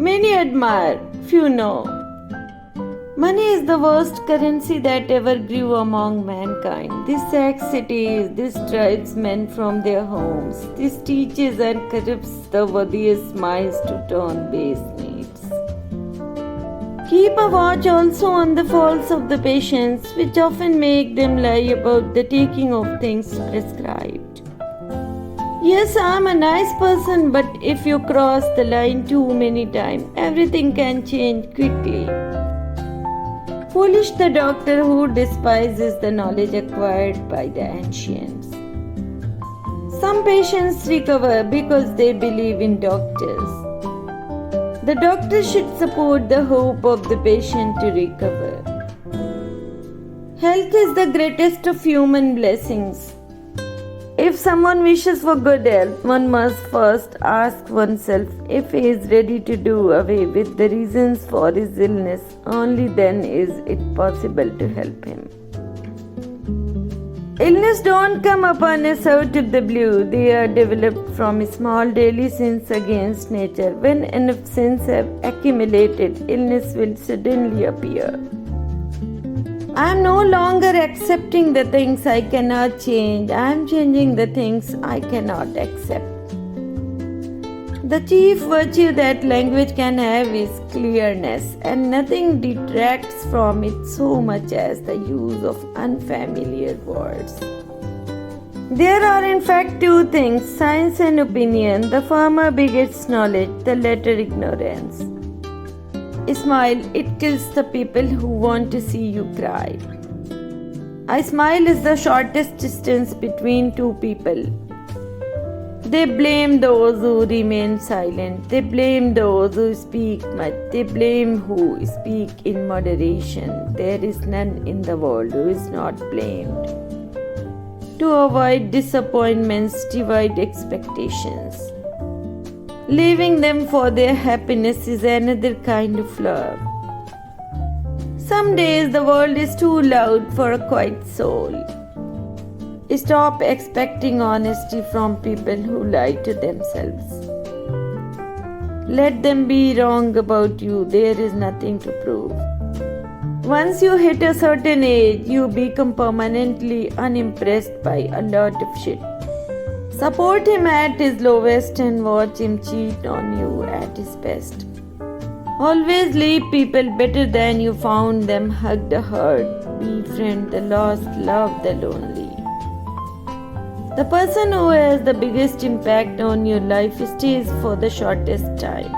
Many admire, few know. Money is the worst currency that ever grew among mankind. This sacks cities, this drives men from their homes, this teaches and corrupts the worthiest minds to turn base needs. Keep a watch also on the faults of the patients, which often make them lie about the taking of things prescribed. Yes, I am a nice person, but if you cross the line too many times, everything can change quickly. Foolish the doctor who despises the knowledge acquired by the ancients. Some patients recover because they believe in doctors. The doctor should support the hope of the patient to recover. Health is the greatest of human blessings. If someone wishes for good health, one must first ask oneself if he is ready to do away with the reasons for his illness. Only then is it possible to help him. Illness don't come upon us out of the blue. They are developed from small daily sins against nature. When enough sins have accumulated, illness will suddenly appear. I am no longer accepting the things I cannot change. I am changing the things I cannot accept. The chief virtue that language can have is clearness, and nothing detracts from it so much as the use of unfamiliar words. There are in fact two things, science and opinion. The former begets knowledge, the latter ignorance. Smile, it kills the people who want to see you cry. A smile is the shortest distance between two people. They blame those who remain silent. They blame those who speak much. They blame who speak in moderation. There is none in the world who is not blamed. To avoid disappointments, divide expectations. Leaving them for their happiness is another kind of love. Some days the world is too loud for a quiet soul. Stop expecting honesty from people who lie to themselves. Let them be wrong about you, there is nothing to prove. Once you hit a certain age, you become permanently unimpressed by a lot of shit. Support him at his lowest and watch him cheat on you at his best. Always leave people better than you found them. Hug the hurt, befriend the lost, love the lonely. The person who has the biggest impact on your life stays for the shortest time.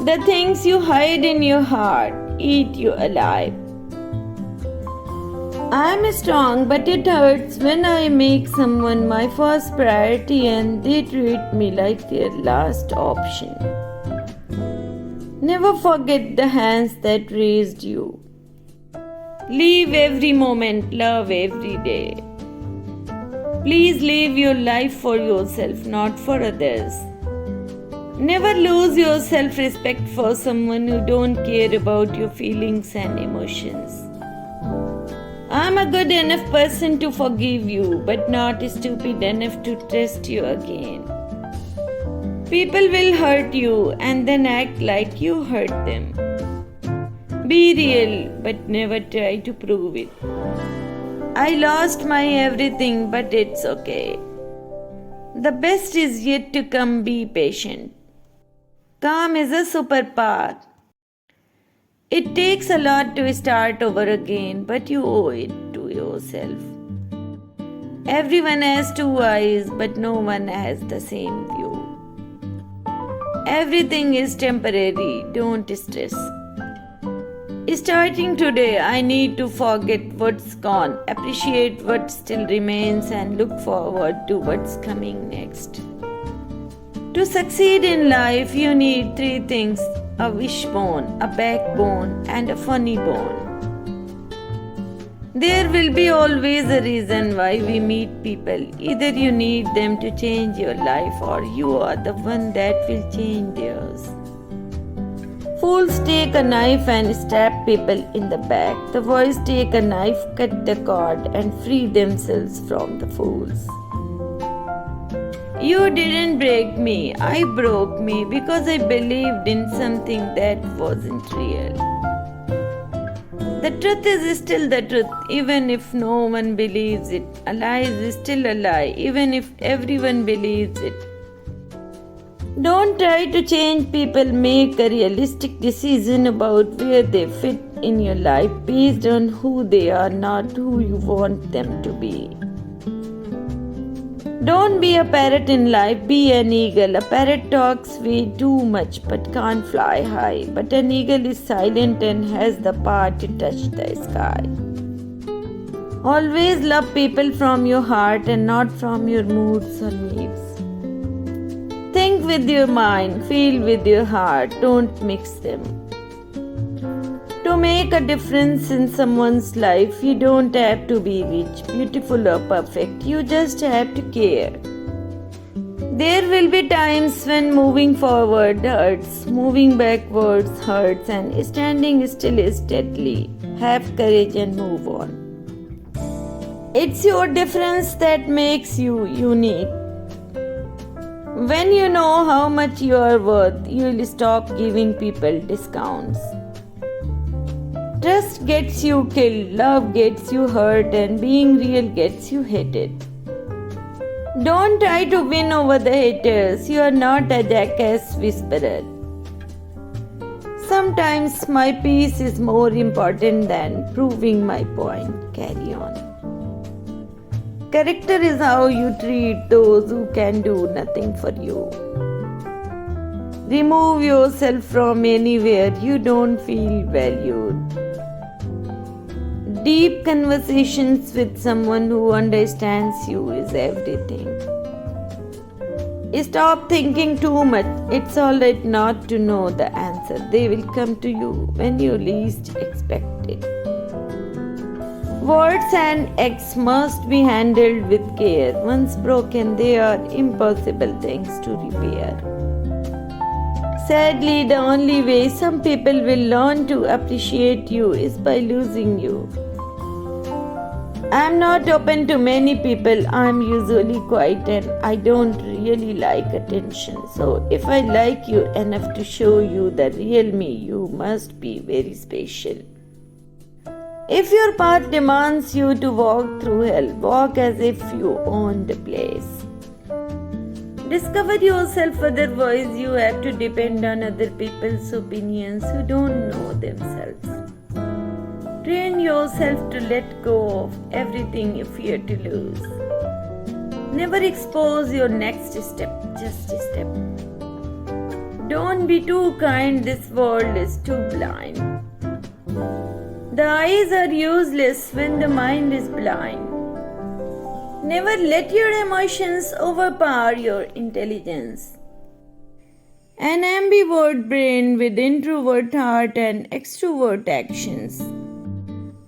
The things you hide in your heart eat you alive. I am strong, but it hurts when I make someone my first priority and they treat me like their last option. Never forget the hands that raised you. Live every moment, love every day. Please live your life for yourself, not for others. Never lose your self-respect for someone who don't care about your feelings and emotions. I am a good enough person to forgive you, but not stupid enough to trust you again. People will hurt you and then act like you hurt them. Be real, but never try to prove it. I lost my everything, but it's okay. The best is yet to come. Be patient. Calm is a superpower. It takes a lot to start over again, but you owe it to yourself. Everyone has two eyes, but no one has the same view. Everything is temporary, don't stress. Starting today, I need to forget what's gone, appreciate what still remains, and look forward to what's coming next. To succeed in life, you need three things: a wishbone, a backbone, and a funny bone. There will be always a reason why we meet people. Either you need them to change your life or you are the one that will change theirs. Fools take a knife and stab people in the back. The wise take a knife, cut the cord, and free themselves from the fools. You didn't break me, I broke me because I believed in something that wasn't real. The truth is still the truth, even if no one believes it. A lie is still a lie, even if everyone believes it. Don't try to change people, make a realistic decision about where they fit in your life based on who they are, not who you want them to be. Don't be a parrot in life, be an eagle. A parrot talks way too much but can't fly high. But an eagle is silent and has the power to touch the sky. Always love people from your heart and not from your moods or needs. Think with your mind, feel with your heart, don't mix them. To make a difference in someone's life, you don't have to be rich, beautiful, or perfect. You just have to care. There will be times when moving forward hurts, moving backwards hurts, and standing still is deadly. Have courage and move on. It's your difference that makes you unique. When you know how much you are worth, you will stop giving people discounts. Trust gets you killed, love gets you hurt, and being real gets you hated. Don't try to win over the haters, you are not a jackass whisperer. Sometimes my peace is more important than proving my point. Carry on. Character is how you treat those who can do nothing for you. Remove yourself from anywhere you don't feel valued. Deep conversations with someone who understands you is everything. Stop thinking too much. It's alright not to know the answer. They will come to you when you least expect it. Words and acts must be handled with care. Once broken, they are impossible things to repair. Sadly, the only way some people will learn to appreciate you is by losing you. I'm not open to many people. I'm usually quiet and I don't really like attention. So if I like you enough to show you the real me, you must be very special. If your path demands you to walk through hell, walk as if you own the place. Discover yourself, otherwise you have to depend on other people's opinions who don't know themselves. Train yourself to let go of everything you fear to lose. Never expose your next step, just a step. Don't be too kind, this world is too blind. The eyes are useless when the mind is blind. Never let your emotions overpower your intelligence. An ambivert brain with introvert heart and extrovert actions.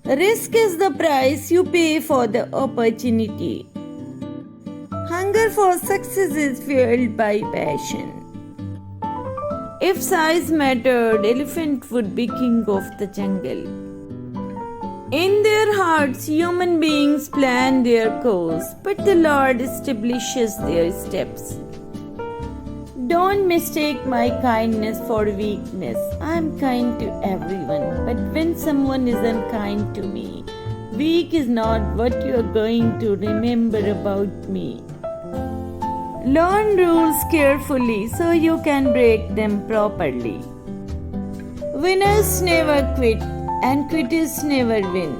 Risk is the price you pay for the opportunity. Hunger for success is fueled by passion. If size mattered, elephant would be king of the jungle. In their hearts, human beings plan their course, but the Lord establishes their steps. Don't mistake my kindness for weakness. I am kind to everyone, but when someone is unkind to me, weak is not what you are going to remember about me. Learn rules carefully so you can break them properly. Winners never quit and quitters never win.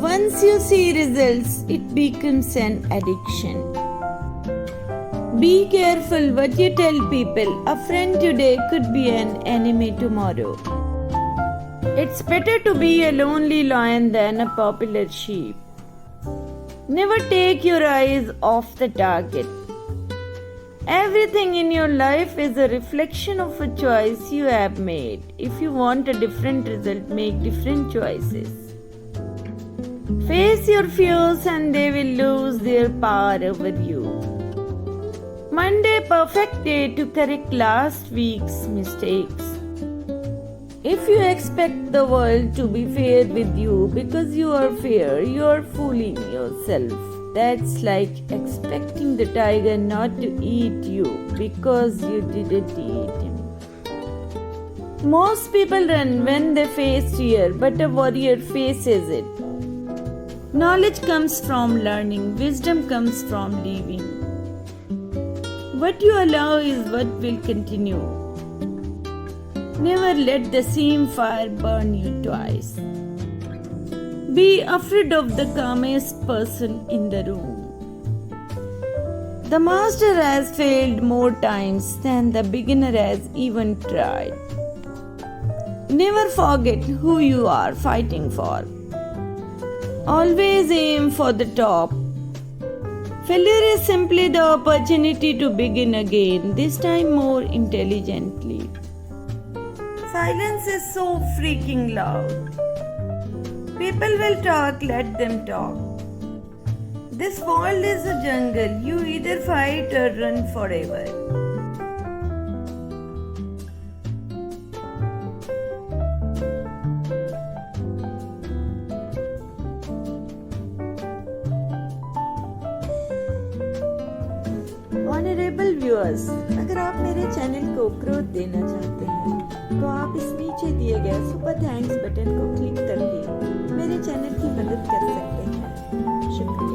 Once you see results, it becomes an addiction. Be careful what you tell people. A friend today could be an enemy tomorrow. It's better to be a lonely lion than a popular sheep. Never take your eyes off the target. Everything in your life is a reflection of a choice you have made. If you want a different result, make different choices. Face your fears and they will lose their power over you. Monday, perfect day to correct last week's mistakes. If you expect the world to be fair with you because you are fair, you are fooling yourself. That's like expecting the tiger not to eat you because you didn't eat him. Most people run when they face fear, but a warrior faces it. Knowledge comes from learning, wisdom comes from living. What you allow is what will continue. Never let the same fire burn you twice. Be afraid of the calmest person in the room. The master has failed more times than the beginner has even tried. Never forget who you are fighting for. Always aim for the top. Failure is simply the opportunity to begin again, this time more intelligently. Silence is so freaking loud. People will talk, let them talk. This world is a jungle. You either fight or run forever. Honourable viewers, अगर आप मेरे channel को growth देना चाहते हैं तो आप इस नीचे दिए गए सुपर थैंक्स बटन को क्लिक करके मेरे चैनल की मदद कर सकते हैं। शुक्रिया।